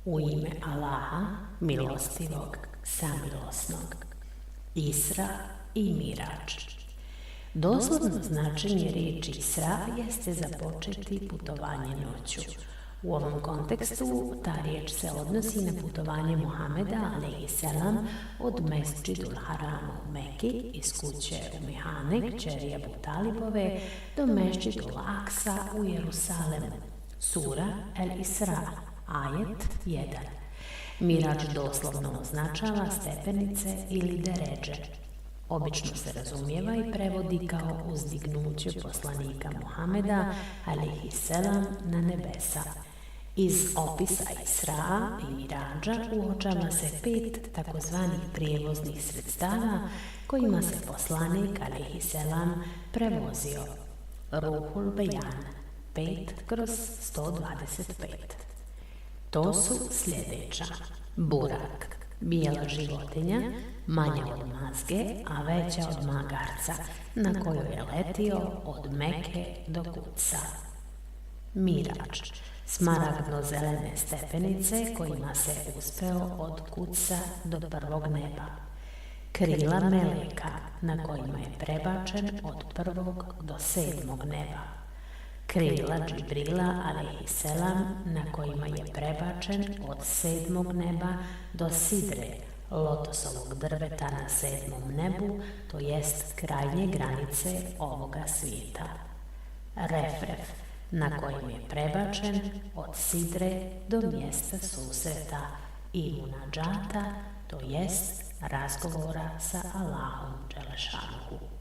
U ime Allaha, milostivog, samilosnog. Isra i Mirađ. Doslovno značenje riječi Isra jeste započeti putovanje noću. U ovom kontekstu ta riječ se odnosi na putovanje Muhameda a.s. od Mesdžidul Harama u Meki iz kuće Umihane, kćeri Ebu Talibove, do Mesdžidul Aksa u Jerusalemu. Sura El Isra, ajet 1. Mirađ doslovno označava stepenice ili deređe. Obično se razumijeva i prevodi kao uzdignuće poslanika Muhameda a.s. na nebesa. Iz opisa Isra i Mirađa uočava se 5 takozvanih prijevoznih sredstava kojima se poslanik a.s. prevozio. Ruhul Bejan 5/125. To su sljedeća: burak, bijela životinja, manja od mazge, a veća od magarca, na kojoj je letio od Meke do Kudsa. Mirađ, smaragdno-zelene stepenice kojima se uspeo od Kudsa do prvog neba. Krila meleka na kojima je prebačen od prvog do 7. neba. Krila Džibrila a.s. na kojima je prebačen od 7. neba do sidre, lotosovog drveta na 7. nebu, to jest krajnje granice ovoga svijeta. Refref, na kojem je prebačen od sidre do mjesta susreta i munadžata, to jest razgovora sa Allahom dželešanuhu.